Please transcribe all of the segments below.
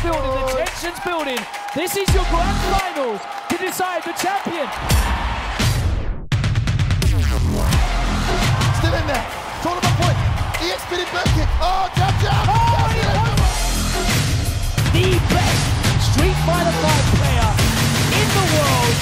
building, the tension's building. This is your grand final to decide the champion. Still in there. Tournament point. EXP back kick. Oh, jab, jab. The best Street Fighter V player in the world.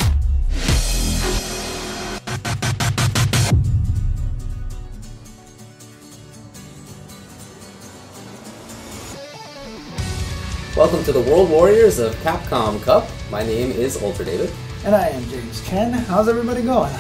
Welcome to the World Warriors of Capcom Cup. My name is UltraDavid. And I am James Chen. How's everybody going?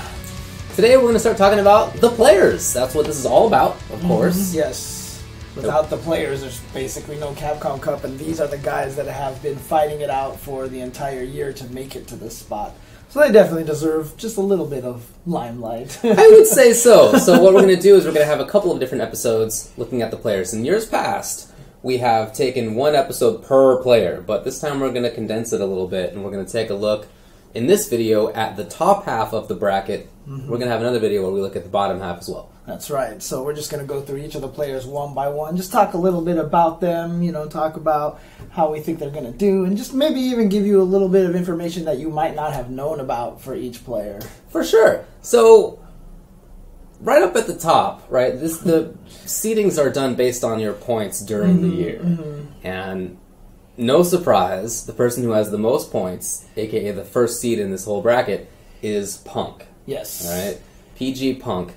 Today we're going to start talking about the players. That's what this is all about, of course. Yes. Without the players, there's basically no Capcom Cup, and these are the guys that have been fighting it out for the entire year to make it to this spot. So they definitely deserve just a little bit of limelight. I would say so. So what we're going to do is we're going to have a couple of different episodes looking at the players. In years past, we have taken one episode per player, but this time we're going to condense it a little bit, and we're going to take a look in this video at the top half of the bracket. We're going to have another video where we look at the bottom half as well. That's right. So we're just going to go through each of the players one by one, just talk a little bit about them, you know, talk about how we think they're going to do, and just maybe even give you a little bit of information that you might not have known about for each player. For sure. So right up at the top, right, the seedings are done based on your points during the year. And no surprise, the person who has the most points, aka the first seed in this whole bracket, is Punk. Yes. All right? PG Punk.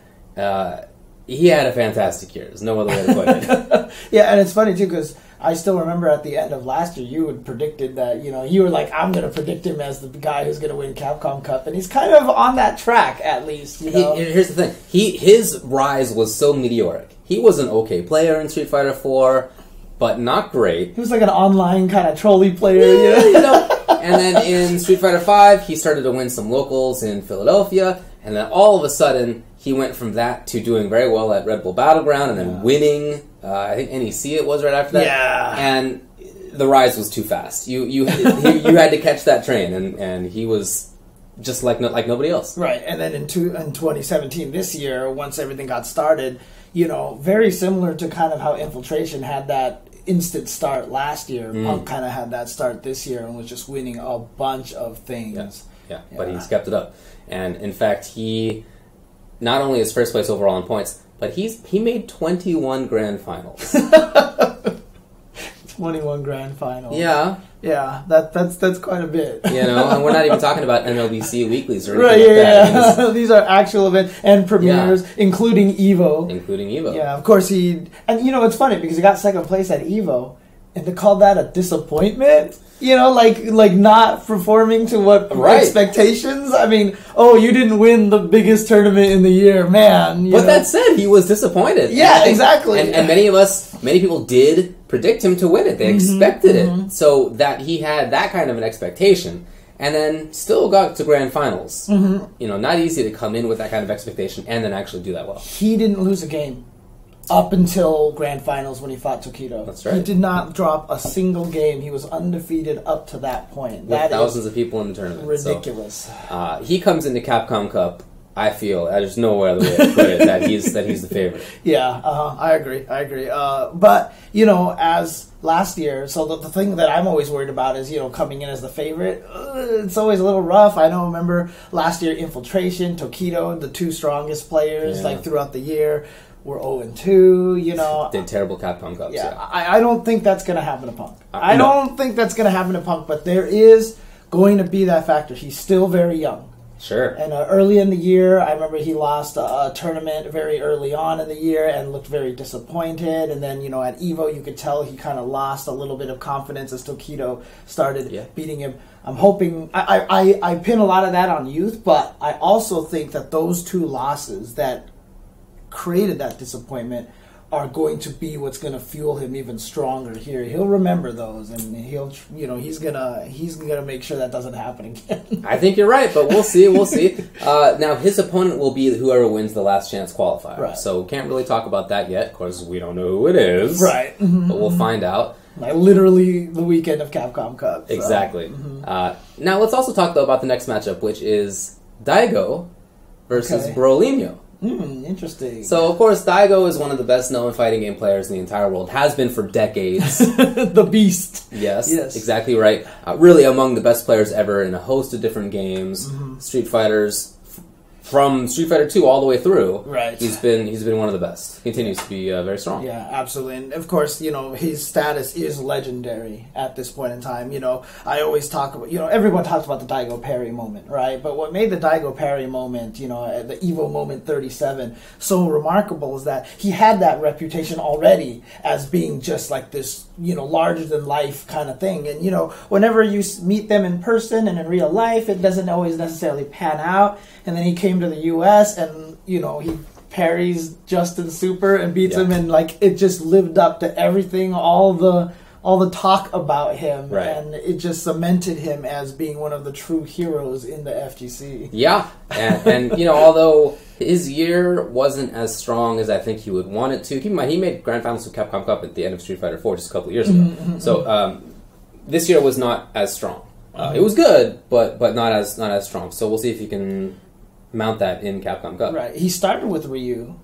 He had a fantastic year. There's no other way to put it. Yeah, and it's funny, too, because I still remember at the end of last year, you had predicted that, you know, you were like, I'm going to predict him as the guy who's going to win Capcom Cup, and he's kind of on that track, at least, you know? Here's the thing. His rise was so meteoric. He was an okay player in Street Fighter 4, but not great. He was like an online kind of trolley player, you know? And then in Street Fighter 5, he started to win some locals in Philadelphia, and then all of a sudden, he went from that to doing very well at Red Bull Battleground, and then winning, I think NEC it was right after that. Yeah. And the rise was too fast. You had to catch that train, and he was just like nobody else. Right, and then in 2017, this year, once everything got started, you know, very similar to kind of how Infiltration had that instant start last year, Punk kind of had that start this year and was just winning a bunch of things. Yeah, but he's kept it up. And in fact, he not only is first place overall in points, but he made 21 grand finals. 21 grand finals. Yeah. Yeah, that's quite a bit. You know, and we're not even talking about MLBC weeklies or anything right, like that. Yeah. These are actual events and premieres, including EVO. Including EVO. Yeah, of course and you know, it's funny because he got second place at EVO, and they called that a disappointment. You know, like not performing to what expectations. I mean, you didn't win the biggest tournament in the year, man. But that said, he was disappointed. Yeah, exactly. And many people did predict him to win it. They expected it. So that he had that kind of an expectation, and then still got to grand finals. You know, not easy to come in with that kind of expectation and then actually do that well. He didn't lose a game up until grand finals when he fought Tokido. That's right. He did not drop a single game. He was undefeated up to that point. With thousands of people in the tournament. Ridiculous. So, he comes into Capcom Cup, I feel, there's no other way to put it, that he's the favorite. Yeah, I agree. But, you know, as last year, so the thing that I'm always worried about is, you know, coming in as the favorite, it's always a little rough. I don't remember last year, Infiltration, Tokido, the two strongest players, throughout the year, were 0-2, you know. Did terrible Capcom Cups, yeah. I don't think that's going to happen to Punk. I don't think that's going to happen to Punk, but there is going to be that factor. He's still very young. Sure. And early in the year, I remember he lost a tournament very early on in the year and looked very disappointed. And then, you know, at EVO, you could tell he kind of lost a little bit of confidence as Tokido started beating him. I'm hoping... I pin a lot of that on youth, but I also think that those two losses that created that disappointment are going to be what's going to fuel him even stronger here. He'll remember those, and he's gonna make sure that doesn't happen again. I think you're right, but we'll see. Now his opponent will be whoever wins the last chance qualifier. Right. So can't really talk about that yet. Of course, we don't know who it is. Right. But we'll find out. Like literally the weekend of Capcom Cup. So. Exactly. Now let's also talk though about the next matchup, which is Daigo versus Brolimio. Interesting. So, of course, Daigo is one of the best-known fighting game players in the entire world. Has been for decades. The Beast. Yes, exactly right. Really among the best players ever in a host of different games. Street Fighters, from Street Fighter 2 all the way through. Right. He's been one of the best. Continues to be very strong. Yeah, absolutely. And of course, his status is legendary at this point in time. I always talk about, everyone talks about the Daigo parry moment, right? But what made the Daigo parry moment, the Evo moment 37, so remarkable is that he had that reputation already as being just like this, larger than life kind of thing. And, whenever you meet them in person and in real life, it doesn't always necessarily pan out. And then he came to the U.S. and, he parries Justin Super and beats him, and it just lived up to everything, all the talk about him, and it just cemented him as being one of the true heroes in the FGC. Yeah, and although his year wasn't as strong as I think he would want it to, keep in mind he made Grand Finals of Capcom Cup at the end of Street Fighter 4 just a couple of years ago. So this year was not as strong. It was good, but not as strong. So we'll see if he can mount that in Capcom Cup. Right. He started with Ryu.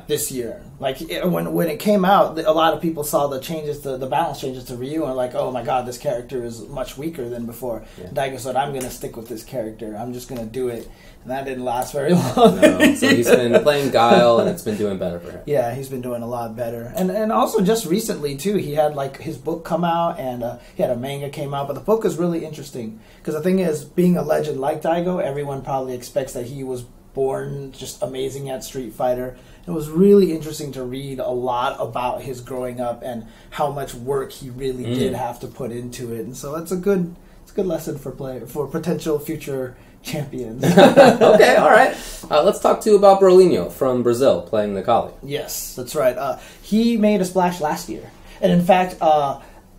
This year, when it came out, a lot of people saw the balance changes to Ryu, and were like, "Oh my God, this character is much weaker than before." Daigo said, "I'm going to stick with this character. I'm just going to do it," and that didn't last very long. No. So he's been playing Guile, and it's been doing better for him. Yeah, he's been doing a lot better, and also just recently too, he had his book come out, and he had a manga came out. But the book is really interesting because the thing is, being a legend like Daigo, everyone probably expects that he was born just amazing at Street Fighter. It was really interesting to read a lot about his growing up and how much work he really did have to put into it. And so it's a good lesson for potential future champions. Okay, all right. Let's talk about Brolinho from Brazil playing the Kali. Yes, that's right. He made a splash last year. And in fact,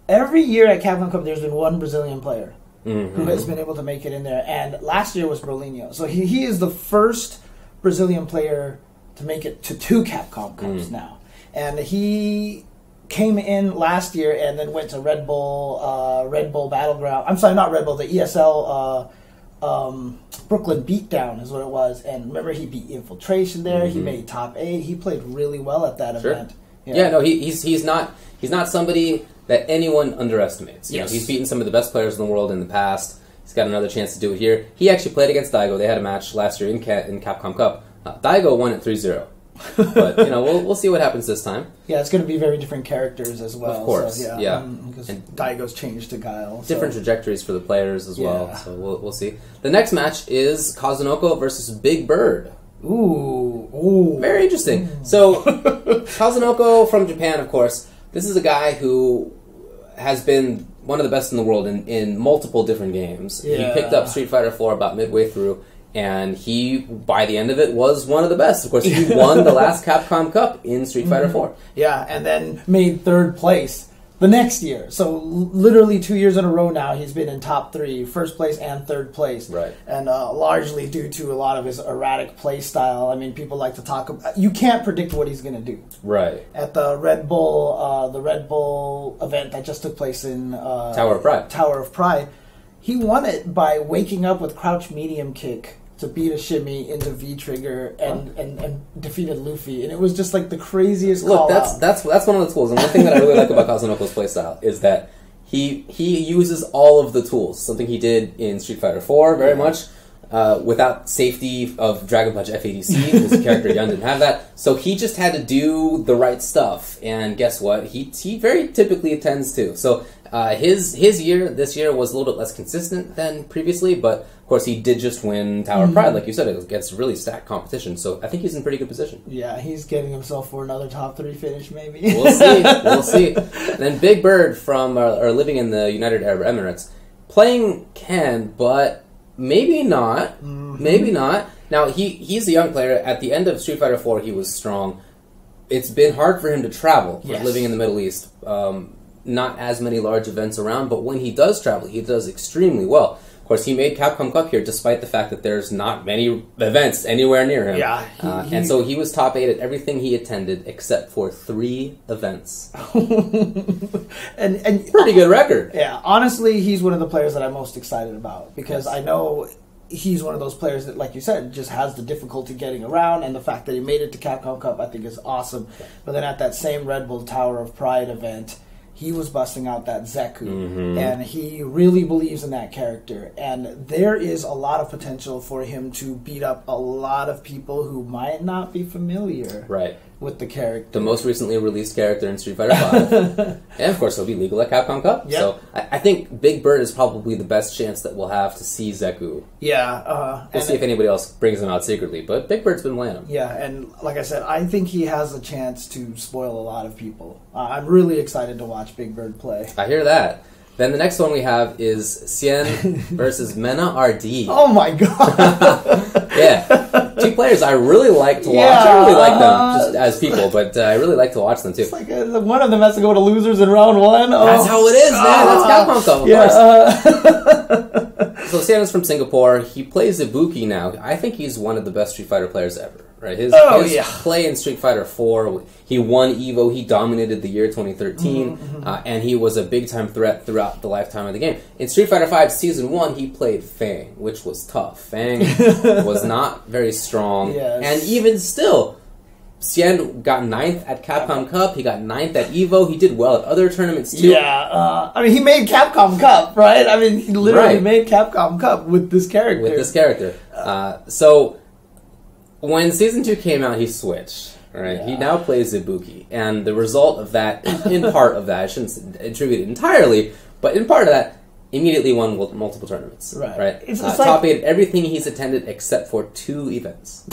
every year at Capcom Cup there's been one Brazilian player who has been able to make it in there. And last year was Brolinho. So he is the first Brazilian player to make it to 2 Capcom Cups now. And he came in last year and then went to Red Bull Battleground. I'm sorry, not Red Bull, the ESL Brooklyn Beatdown is what it was. And remember, he beat Infiltration there. He made top 8. He played really well at that event. No, he's not somebody that anyone underestimates. He's beaten some of the best players in the world in the past. He's got another chance to do it here. He actually played against Daigo. They had a match last year in Capcom Cup. Daigo won at 3-0. But, we'll see what happens this time. Yeah, it's going to be very different characters as well. Of course, so, because Daigo's changed to Guile. Different trajectories for the players as well, so we'll see. The next match is Kazunoko versus Big Bird. Ooh. Very interesting. So, Kazunoko from Japan, of course. This is a guy who has been one of the best in the world in multiple different games. He picked up Street Fighter 4 about midway through, and he, by the end of it, was one of the best. Of course, he won the last Capcom Cup in Street Fighter 4. Yeah, and then made 3rd place the next year. So literally 2 years in a row now, he's been in top 3, 1st place and 3rd place. Right. And largely due to a lot of his erratic play style. I mean, people like to talk about... You can't predict what he's going to do. Right. At the Red Bull event that just took place in... Tower of Pride. He won it by waking up with crouch medium kick to beat a shimmy into V-trigger and defeated Luffy. And it was just like the craziest call out. That's one of the tools. And one thing that I really like about Kazunoko's playstyle is that he uses all of the tools. Something he did in Street Fighter 4 very much. Without safety of Dragon Punch FADC, because the character Yun didn't have that. So he just had to do the right stuff. And guess what? He very typically tends to. So his year, this year, was a little bit less consistent than previously, but of course he did just win Tower of Pride. Like you said, it gets really stacked competition. So I think he's in pretty good position. Yeah, he's getting himself for another top 3 finish, maybe. We'll see. Then Big Bird from living in the United Arab Emirates, playing Ken, but maybe not. Maybe not. Now, he's a young player. At the end of Street Fighter 4, he was strong. It's been hard for him to travel, living in the Middle East. Not as many large events around, but when he does travel, he does extremely well. Of course, he made Capcom Cup here, despite the fact that there's not many events anywhere near him. Yeah, and so he was top 8 at everything he attended, except for 3 events. and pretty good record. Yeah, honestly, he's one of the players that I'm most excited about, because I know he's one of those players that, like you said, just has the difficulty getting around, and the fact that he made it to Capcom Cup, I think, is awesome. But then at that same Red Bull Tower of Pride event, he was busting out that Zeku, and he really believes in that character. And there is a lot of potential for him to beat up a lot of people who might not be familiar with the character. The most recently released character in Street Fighter V. And of course, it'll be legal at Capcom Cup. Yep. So I think Big Bird is probably the best chance that we'll have to see Zeku. Yeah. We'll see if anybody else brings him out secretly, but Big Bird's been playing him. Yeah, and like I said, I think he has a chance to spoil a lot of people. I'm really excited to watch Big Bird play. I hear that. Then the next one we have is Xian versus Mena RD. Oh my god! Yeah. Two players I really like to watch. I really like them just as people, but I really like to watch them too. It's like one of them has to go to losers in round one. Oh. That's how it is, man. That's Capcom Cup, of course. So Xian is from Singapore. He plays Ibuki now. I think he's one of the best Street Fighter players ever. Right? His play in Street Fighter 4, he won EVO, he dominated the year 2013, and he was a big-time threat throughout the lifetime of the game. In Street Fighter 5 Season 1, he played Fang, which was tough. Fang was not very strong, and even still, Xian got 9th at Capcom Cup, he got 9th at EVO, he did well at other tournaments too. Yeah, I mean, he made Capcom Cup, right? I mean, he literally made Capcom Cup with this character. So when Season 2 came out, he switched. Right? Yeah. He now plays Ibuki. And the result of that, in part of that, I shouldn't attribute it entirely, but in part of that, immediately won multiple tournaments. Right? It's top 8 everything he's attended except for 2 events.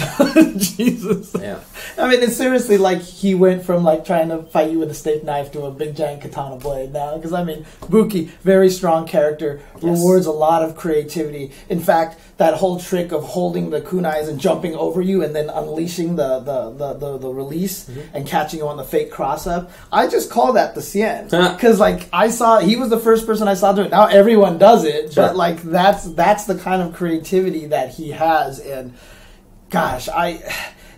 Jesus. Yeah. I mean, it's seriously like he went from like trying to fight you with a steak knife to a big giant katana blade now. Because I mean, Ibuki, very strong character, rewards a lot of creativity. In fact, that whole trick of holding the kunais and jumping over you and then unleashing the release and catching you on the fake cross up, I just call that the Xian. Because like he was the first person I saw do it. Now everyone does it, but like that's the kind of creativity that he has. And gosh,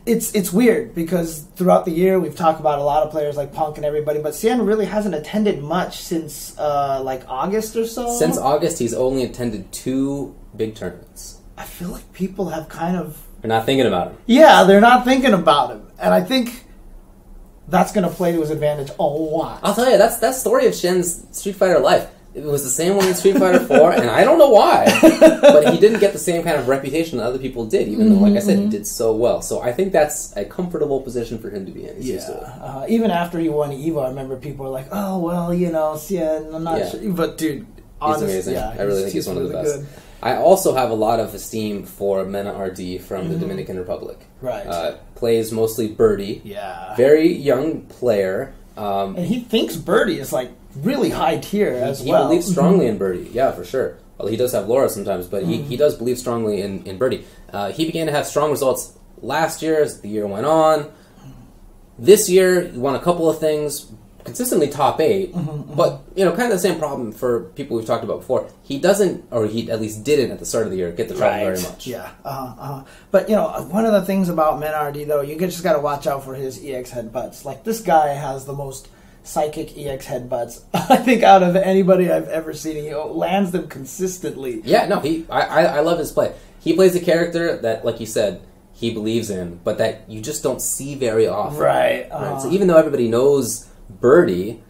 it's weird because throughout the year we've talked about a lot of players like Punk and everybody, but Xian really hasn't attended much since like August or so. Since August, he's only attended 2 big tournaments. I feel like people have kind of... They're not thinking about him. Yeah, they're not thinking about him. And I think that's going to play to his advantage a lot. I'll tell you, that's the story of Shen's Street Fighter life. It was the same one in Street Fighter 4, and I don't know why, but he didn't get the same kind of reputation that other people did, even though, like I said, he did so well. So I think that's a comfortable position for him to be in. Even after he won EVO, I remember people were like, oh, well, you know, Xian, I'm not sure. But, dude, honestly, he's amazing. I really think he's one of the best. Good. I also have a lot of esteem for Mena RD from the Dominican Republic. Right. Plays mostly Birdie. Yeah. Very young player. And he thinks Birdie is like really high tier as well. He believes strongly in Birdie, yeah, for sure. Well, he does have Laura sometimes, but he does believe strongly in Birdie. He began to have strong results last year as the year went on. This year, he won a couple of things, consistently top 8, but, you know, kind of the same problem for people we've talked about before. He doesn't, or he at least didn't at the start of the year, get the trouble very much. Yeah, But, you know, one of the things about Menardi, though, you just got to watch out for his EX headbutts. Like, this guy has the most psychic EX headbutts, I think, out of anybody I've ever seen. He lands them consistently. Yeah, no, I love his play. He plays a character that, like you said, he believes in, but that you just don't see very often. Right. So even though everybody knows Birdie,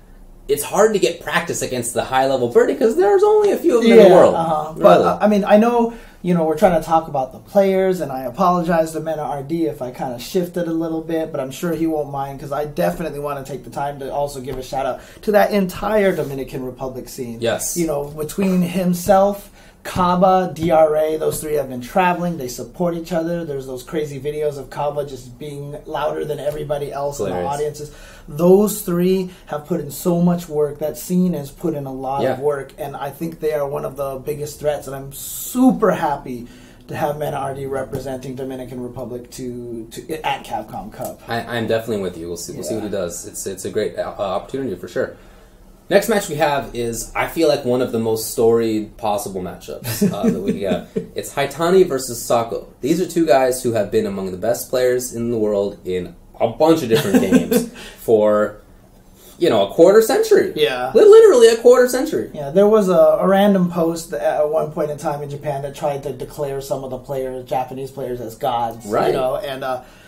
it's hard to get practice against the high-level Birdie because there's only a few of them in the world. But, I mean, I know, you know, we're trying to talk about the players, and I apologize to Mena RD if I kind of shifted a little bit, but I'm sure he won't mind because I definitely want to take the time to also give a shout-out to that entire Dominican Republic scene. Yes. You know, between himself, Kaba, DRA, those 3 have been traveling. They support each other. There's those crazy videos of Kaba just being louder than everybody else in the audiences. Those 3 have put in so much work. That scene has put in a lot of work, and I think they are one of the biggest threats, and I'm super happy to have Mena RD representing Dominican Republic at Capcom Cup. I'm definitely with you. We'll see what he does. It's a great opportunity for sure. Next match we have is, I feel like, one of the most storied possible matchups that we got. It's Haitani versus Sako. These are 2 guys who have been among the best players in the world in a bunch of different games for a quarter century. Yeah. Literally a quarter century. Yeah, there was a random post at one point in time in Japan that tried to declare some of the Japanese players as gods. Right. And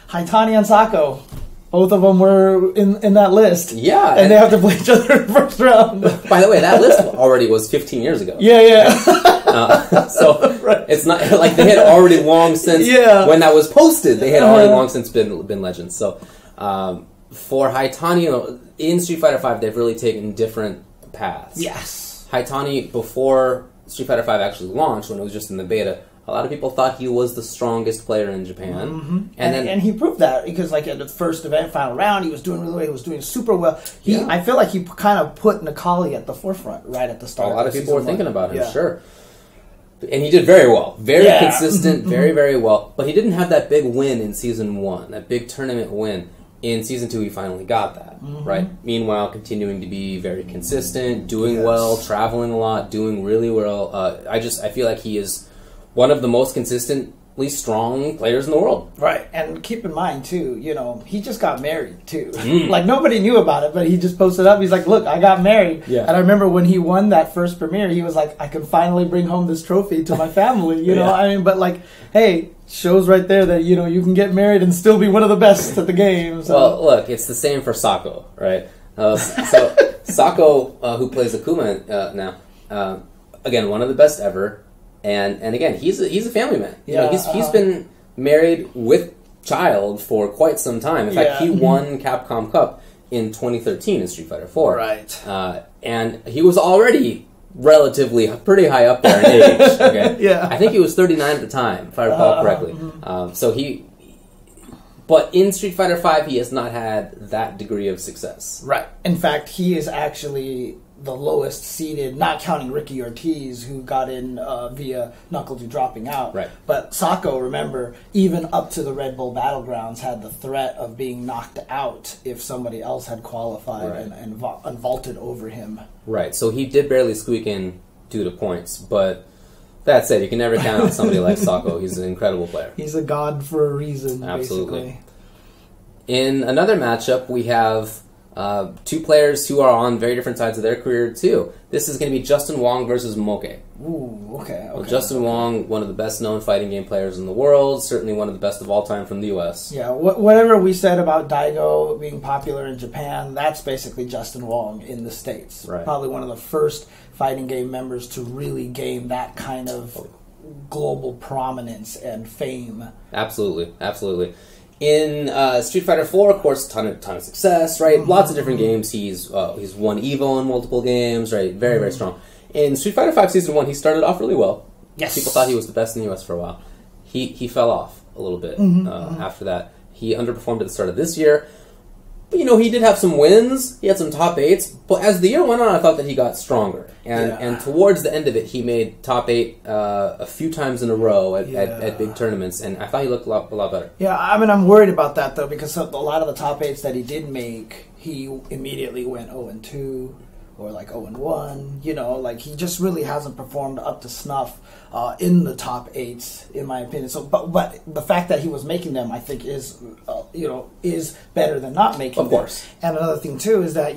Haitani and Sako, both of them were in that list. Yeah. And they have to play each other in the first round. By the way, that list already was 15 years ago. Yeah. So right. It's not like they had already long since, when that was posted, they had already long since been legends. So for Haitani, in Street Fighter V, they've really taken different paths. Yes. Haitani, before Street Fighter V actually launched, when it was just in the beta, a lot of people thought he was the strongest player in Japan. Mm-hmm. And he proved that, because like at the first event, final round, he was doing really well. He was doing super well. I feel like he kind of put Nikali at the forefront right at the start. A lot of people were thinking about him, sure. And he did very well. Very consistent, very, very well. But he didn't have that big win in Season 1, that big tournament win. In Season 2, he finally got that, right? Meanwhile, continuing to be very consistent, doing well, traveling a lot, doing really well. I feel like he is one of the most consistently strong players in the world. Right, and keep in mind, too, he just got married, too. Like, nobody knew about it, but he just posted up. He's like, look, I got married. Yeah. And I remember when he won that first premiere, he was like, I can finally bring home this trophy to my family, you know? I mean, but like, hey, shows right there that, you can get married and still be one of the best at the game. So. Well, look, it's the same for Sako, right? So Sako, who plays Akuma now, again, one of the best ever. And again, he's a family man. He's been married with child for quite some time. In fact, he won Capcom Cup in 2013 in Street Fighter 4. Right. And he was already relatively pretty high up there in age. Okay? I think he was 39 at the time, if I recall correctly. But in Street Fighter V, he has not had that degree of success. Right. In fact, he is actually the lowest seeded, not counting Ricky Ortiz, who got in via Knuckle to dropping out. Right. But Sako, remember, even up to the Red Bull Battlegrounds, had the threat of being knocked out if somebody else had qualified and vaulted over him. Right. So he did barely squeak in due to points, but that said, you can never count on somebody like Sako. He's an incredible player. He's a god for a reason, Absolutely. Basically. In another matchup, we have two players who are on very different sides of their career, too. This is going to be Justin Wong versus Moking. Ooh, okay. Well, Justin Wong, one of the best-known fighting game players in the world, certainly one of the best of all time from the U.S. Yeah, whatever we said about Daigo being popular in Japan, that's basically Justin Wong in the States. Right. Probably one of the first fighting game members to really gain that kind of global prominence and fame. Absolutely, absolutely. In Street Fighter 4, of course, ton of success, right? Lots of different games. He's won EVO in multiple games, right? Very, very strong. In Street Fighter 5 Season 1, he started off really well. Yes. People thought he was the best in the US for a while. He fell off a little bit after that. He underperformed at the start of this year. But, he did have some wins. He had some top 8s. But as the year went on, I thought that he got stronger. And towards the end of it, he made top 8 a few times in a row at big tournaments. And I thought he looked a lot better. Yeah, I mean, I'm worried about that, though, because a lot of the top 8s that he did make, he immediately went 0-2 or like 0-1. Like he just really hasn't performed up to snuff in the top 8s, in my opinion. So, but the fact that he was making them, I think, is better than not making them. Of course. And another thing too is that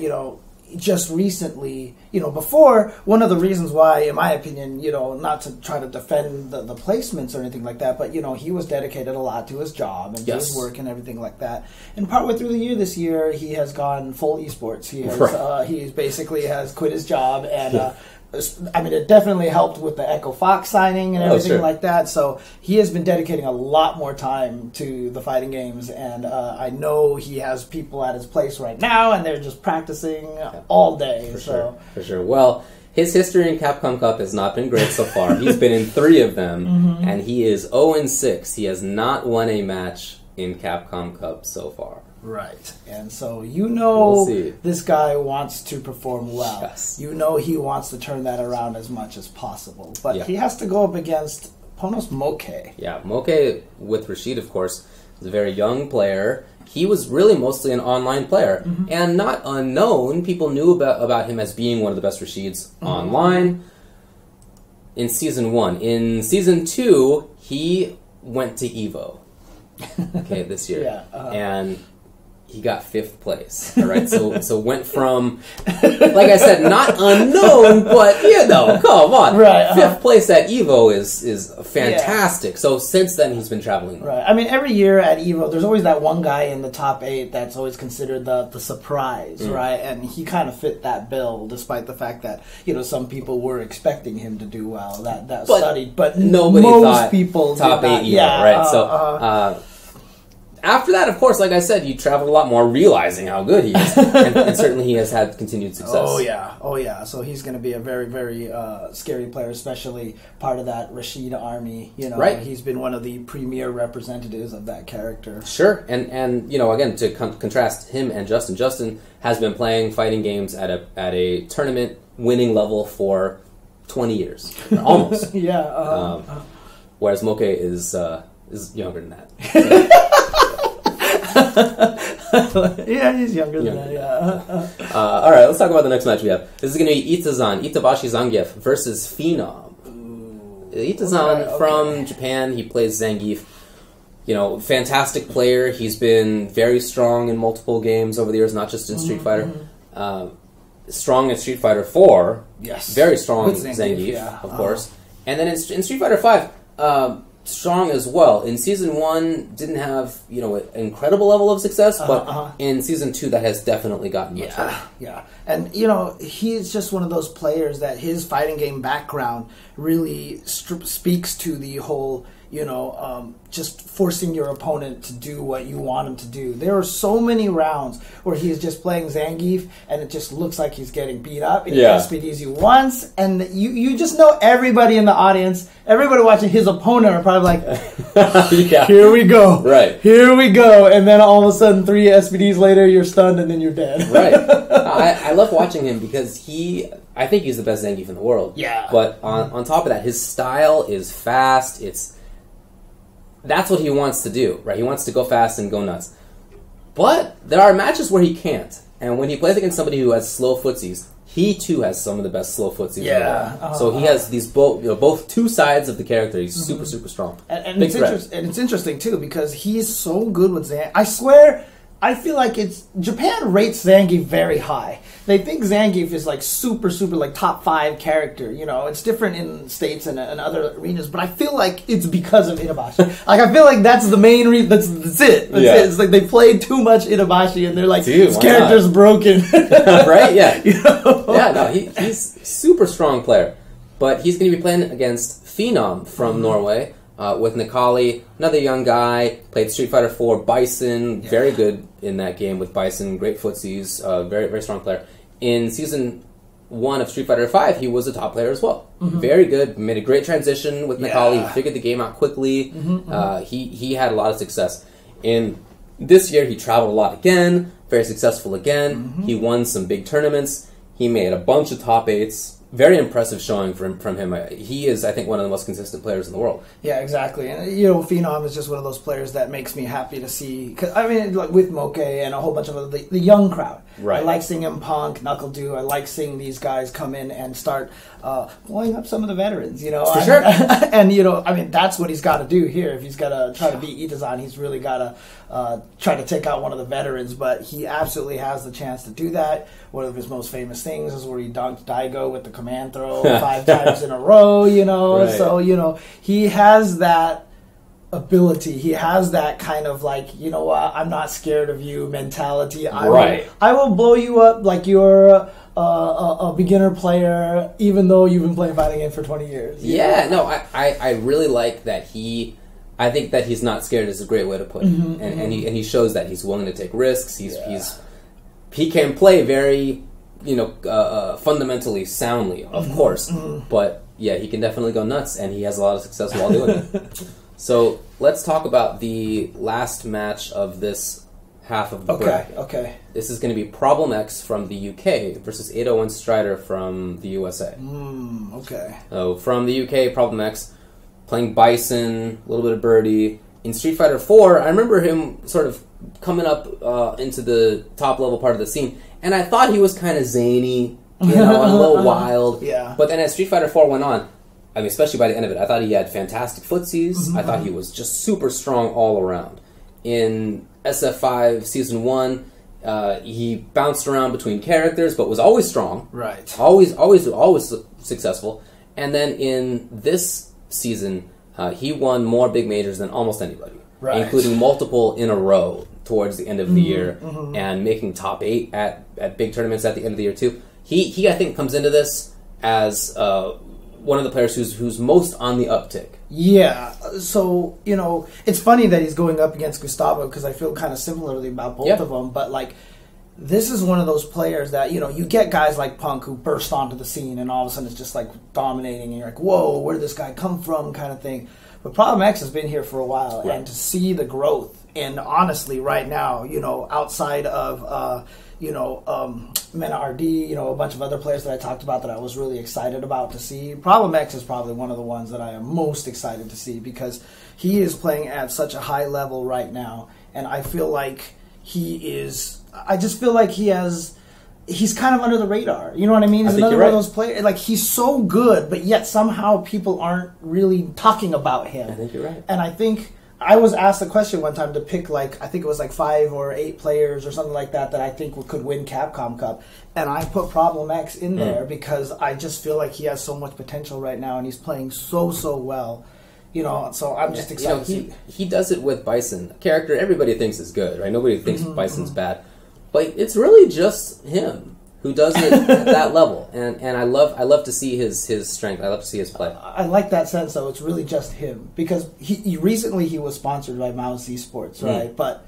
just recently, before, one of the reasons why, in my opinion, not to try to defend the placements or anything like that, but, he was dedicated a lot to his job and to his work and everything like that. And partway through the year this year, he has gone full esports. He has, he basically has quit his job and, I mean, it definitely helped with the Echo Fox signing and everything like that. So he has been dedicating a lot more time to the fighting games, and I know he has people at his place right now, and they're just practicing all day. For sure. Well, his history in Capcom Cup has not been great so far. He's been in 3 of them, and he is 0-6. He has not won a match in Capcom Cup so far. Right. And so this guy wants to perform well. Yes. He wants to turn that around as much as possible. But he has to go up against Ponos Moke. Yeah, Moke with Rashid, of course, is a very young player. He was really mostly an online player. And not unknown, people knew about him as being one of the best Rashids online in Season 1. In Season 2, he went to EVO this year. And he got 5th place. All right, so went from, like I said, not unknown, but come on, right? 5th place at Evo is fantastic. Yeah. So since then, he's been traveling. Right. I mean, every year at Evo, there's always that one guy in the top 8 that's always considered the surprise, right? And he kind of fit that bill, despite the fact that some people were expecting him to do well. That studied, but nobody most thought people top 8 Evo, right? So. After that, of course, like I said, you traveled a lot more, realizing how good he is, and certainly he has had continued success. Oh yeah. So he's going to be a very, very scary player, especially part of that Rashid army. Right. He's been one of the premier representatives of that character. Sure, and again, to contrast him and Justin. Justin has been playing fighting games at a tournament winning level for 20 years, almost. Yeah. Whereas Moke is younger than that. So. Yeah, he's younger than that, yeah. All right, let's talk about the next match we have. This is going to be Itabashi Zangief versus Phenom. Itazan from Japan, he plays Zangief. Fantastic player. He's been very strong in multiple games over the years, not just in Street Fighter. Strong in Street Fighter 4. Yes. Very strong in Zangief, of course. And then in Street Fighter 5... strong as well. In Season 1, didn't have, an incredible level of success, but in Season 2, that has definitely gotten much better. Yeah. And, he's just one of those players that his fighting game background really speaks to the whole, just forcing your opponent to do what you want him to do. There are so many rounds where he's just playing Zangief, and it just looks like he's getting beat up. He SPDs you once, and you just know everybody in the audience, everybody watching his opponent are probably like, here we go. Right. Here we go. And then all of a sudden, 3 SPDs later, you're stunned, and then you're dead. Right. I love watching him because I think he's the best Zangief in the world. Yeah. But on top of that, his style is fast. That's what he wants to do, right? He wants to go fast and go nuts. But there are matches where he can't. And when he plays against somebody who has slow footsies, he too has some of the best slow footsies in the world. So he has these both two sides of the character. He's super, super strong. And it's interesting too because he's so good with Zangief. I swear, I feel like Japan rates Zangief very high. They think Zangief is like super, super like top 5 character. It's different in states and other arenas, but I feel like it's because of Itabashi. Like I feel like that's the main reason. That's it. That's it. It's like they played too much Itabashi, and they're like, this character's broken. Right? Yeah. Yeah. No, he's super strong player, but he's going to be playing against Phenom from Norway. With Nikali, another young guy, played Street Fighter 4, Bison, very good in that game with Bison, great footsies, very, very strong player. In Season 1 of Street Fighter 5, he was a top player as well. Very good, made a great transition with Nikali, he figured the game out quickly, he had a lot of success. In this year, he traveled a lot again, very successful again, he won some big tournaments, he made a bunch of top 8s. Very impressive showing from him. He is, I think, one of the most consistent players in the world. Yeah, exactly. And, Phenom is just one of those players that makes me happy to see. Cause, like with Moke and a whole bunch of the young crowd. Right. I like seeing him Punk, Knuckle Do. I like seeing these guys come in and start blowing up some of the veterans, For sure. And, that's what he's got to do here. If he's got to try to beat Itazan, he's really got to try to take out one of the veterans. But he absolutely has the chance to do that. One of his most famous things is where he dunked Daigo with the command throw 5 times in a row, Right. So, he has that ability. He has that kind of like, I'm not scared of you mentality. I will blow you up like you're a beginner player, even though you've been playing fighting game for 20 years. Yeah, no, I really like that I think that he's not scared is a great way to put it. And he shows that he's willing to take risks. He can play very, fundamentally soundly, of course. But yeah, he can definitely go nuts, and he has a lot of success while doing it. So let's talk about the last match of this half of the bracket. Okay. This is going to be Problem X from the UK versus 801 Strider from the USA. Okay. So from the UK, Problem X playing Bison, a little bit of Birdie. In Street Fighter 4, I remember him sort of coming up into the top level part of the scene, and I thought he was kind of zany, and a little wild. Yeah. But then as Street Fighter 4 went on, I mean, especially by the end of it, I thought he had fantastic footsies. I thought he was just super strong all around. in SF5 Season 1, he bounced around between characters, but was always strong. Right. Always successful. And then in this season, he won more big majors than almost anybody, right, including multiple in a row towards the end of the year, and making top 8 at big tournaments at the end of the year too. He I think comes into this as one of the players who's most on the uptick. Yeah, so, you know, it's funny that he's going up against Gustavo because I feel kind of similarly about both of them, but, like, this is one of those players that, you know, you get guys like Punk who burst onto the scene and all of a sudden it's just, like, dominating and you're like, whoa, where did this guy come from kind of thing. But Problem X has been here for a while, and to see the growth, and honestly, right now, you know, outside of, Mena RD, you know, a bunch of other players that I talked about that I was really excited about to see, Problem X is probably one of the ones that I am most excited to see because he is playing at such a high level right now, and I feel like I just feel like he's kind of under the radar. You know what I mean? He's another one of those players. Like, he's so good, but yet somehow people aren't really talking about him. I think you're right. And I think I was asked a question one time to pick, like, I think it was like 5 or 8 players or something like that I think could win Capcom Cup. And I put Problem X in there because I just feel like he has so much potential right now and he's playing so well. You know, so I'm just excited. You know, he does it with Bison, a character everybody thinks is good, right? Nobody thinks Bison's bad. But it's really just him who does it at that level, and I love to see his strength. I love to see his play. I like that sense, though. It's really just him because he recently was sponsored by Mouse Esports, right? But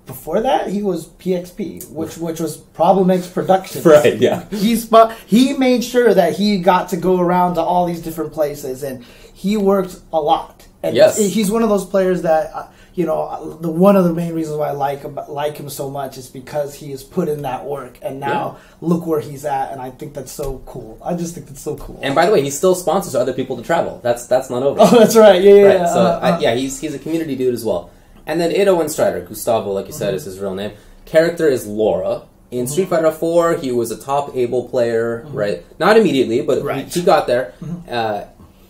before that, he was PXP, which was Problem X Productions, right? Yeah, he made sure that he got to go around to all these different places, and he worked a lot. And he's one of those players that. You know, one of the main reasons why I like him so much is because he has put in that work, and now look where he's at, and I think that's so cool. I just think that's so cool. And by the way, he still sponsors other people to travel. That's not over. Oh, that's right. Yeah. So he's a community dude as well. And then Edo and Strider, Gustavo, like you said, is his real name. Character is Laura. In Street Fighter 4, he was a top Able player, right? Not immediately, but he got there.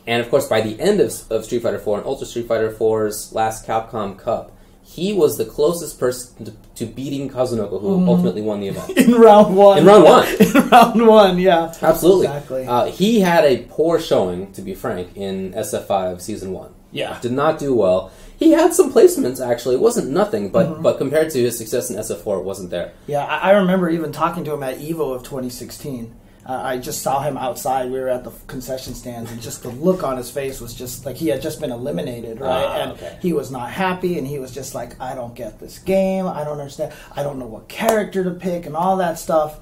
And, of course, by the end of Street Fighter 4 and Ultra Street Fighter 4's last Capcom Cup, he was the closest person to beating Kazunoko, who ultimately won the event. In round one. In round one. In round one, yeah. Absolutely. Exactly. He had a poor showing, to be frank, in SF5 Season 1. Yeah. Did not do well. He had some placements, actually. It wasn't nothing, but compared to his success in SF4, it wasn't there. Yeah, I remember even talking to him at EVO of 2016. I just saw him outside. We were at the concession stands, and just the look on his face was just like he had just been eliminated, right? He was not happy, and he was just like, I don't get this game. I don't understand. I don't know what character to pick and all that stuff.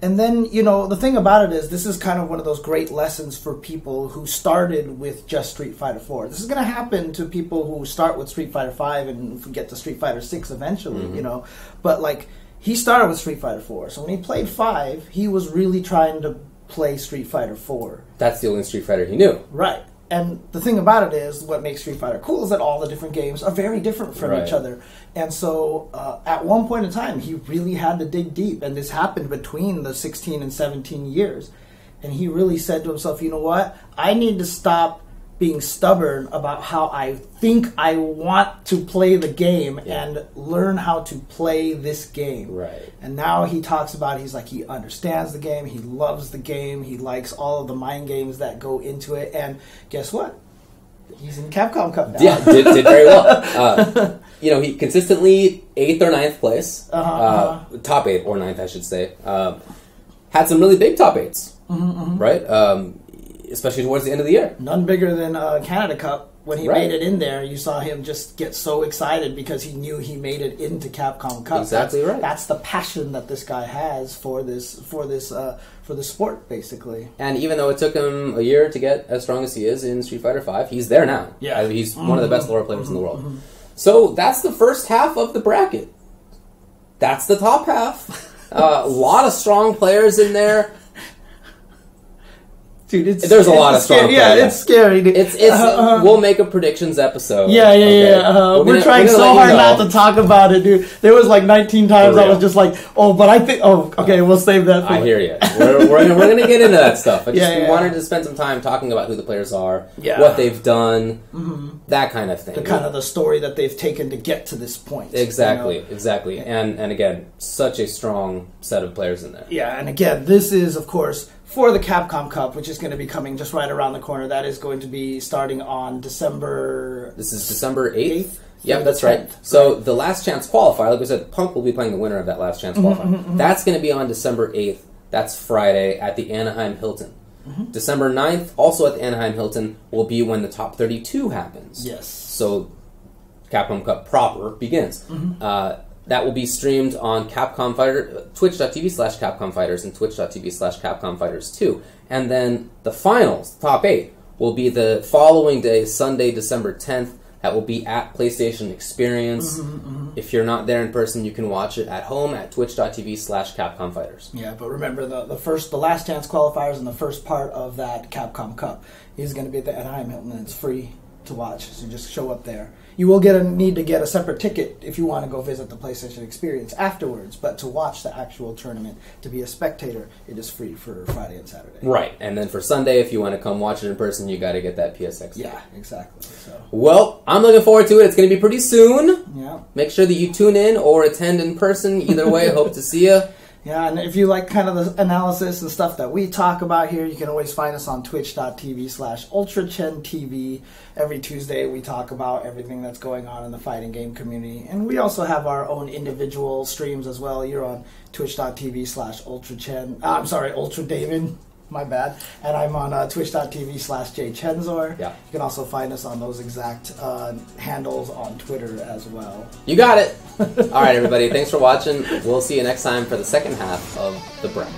And then, you know, the thing about it is this is kind of one of those great lessons for people who started with just Street Fighter 4. This is going to happen to people who start with Street Fighter 5 and get to Street Fighter 6 eventually, you know. But, like, he started with Street Fighter 4, so when he played 5, he was really trying to play Street Fighter 4. That's the only Street Fighter he knew. Right. And the thing about it is, what makes Street Fighter cool is that all the different games are very different from each other. And so, at one point in time, he really had to dig deep, and this happened between the 16 and 17 years. And he really said to himself, you know what? I need to stop being stubborn about how I think I want to play the game and learn how to play this game. Right. And now he talks about, he's like, he understands the game, he loves the game, he likes all of the mind games that go into it, and guess what? He's in Capcom Cup now. Yeah, did very well. You know, he consistently 8th or 9th place, top 8 or 9th, I should say. Had some really big top 8s, right? Especially towards the end of the year. None bigger than Canada Cup. When he made it in there, you saw him just get so excited because he knew he made it into Capcom Cup. Exactly right. That's the passion that this guy has for the sport, basically. And even though it took him a year to get as strong as he is in Street Fighter V, he's there now. Yeah, he's one of the best Laura players in the world. So that's the first half of the bracket. That's the top half. A lot of strong players in there. Dude, there's a lot of strong players. Yeah, it's scary. Dude. We'll make a predictions episode. Yeah. We're trying so hard not to talk about it, dude. There was like 19 times I was just like, oh, but I think, okay, we'll save that for I hear you. We're going to get into that stuff. We wanted to spend some time talking about who the players are, what they've done, that kind of thing. The kind of the story that they've taken to get to this point. Exactly. And again, such a strong set of players in there. Yeah, and again, this is, of course, for the Capcom Cup, which is going to be coming just right around the corner. That is going to be starting on December... This is December 8th? Yep, that's right. So the Last Chance qualifier, like we said, Punk will be playing the winner of that Last Chance qualifier. That's going to be on December 8th. That's Friday at the Anaheim Hilton. December 9th, also at the Anaheim Hilton, will be when the top 32 happens. Yes. So Capcom Cup proper begins. That will be streamed on Capcom Fighter, twitch.tv/Capcom Fighters and twitch.tv/Capcom Fighters 2. And then the finals, top 8, will be the following day, Sunday, December 10th. That will be at PlayStation Experience. If you're not there in person, you can watch it at home at twitch.tv/Capcom Fighters. Yeah, but remember the Last Chance qualifiers and the first part of that Capcom Cup is going to be at the Anaheim Hilton, and it's free to watch, so just show up there. You will need to get a separate ticket if you want to go visit the PlayStation Experience afterwards, but to watch the actual tournament, to be a spectator, it is free for Friday and Saturday. Right, and then for Sunday, if you want to come watch it in person, you got to get that PSX. Yeah, exactly. So. Well, I'm looking forward to it. It's going to be pretty soon. Yeah. Make sure that you tune in or attend in person. Either way, hope to see you. Yeah, and if you like kind of the analysis and stuff that we talk about here, you can always find us on twitch.tv/UltraChenTV. Every Tuesday we talk about everything that's going on in the fighting game community. And we also have our own individual streams as well. You're on twitch.tv/UltraChen. UltraDavid. My bad. And I'm on twitch.tv/JChenzor. Yeah. You can also find us on those exact handles on Twitter as well. You got it. All right, everybody. Thanks for watching. We'll see you next time for the second half of The Break.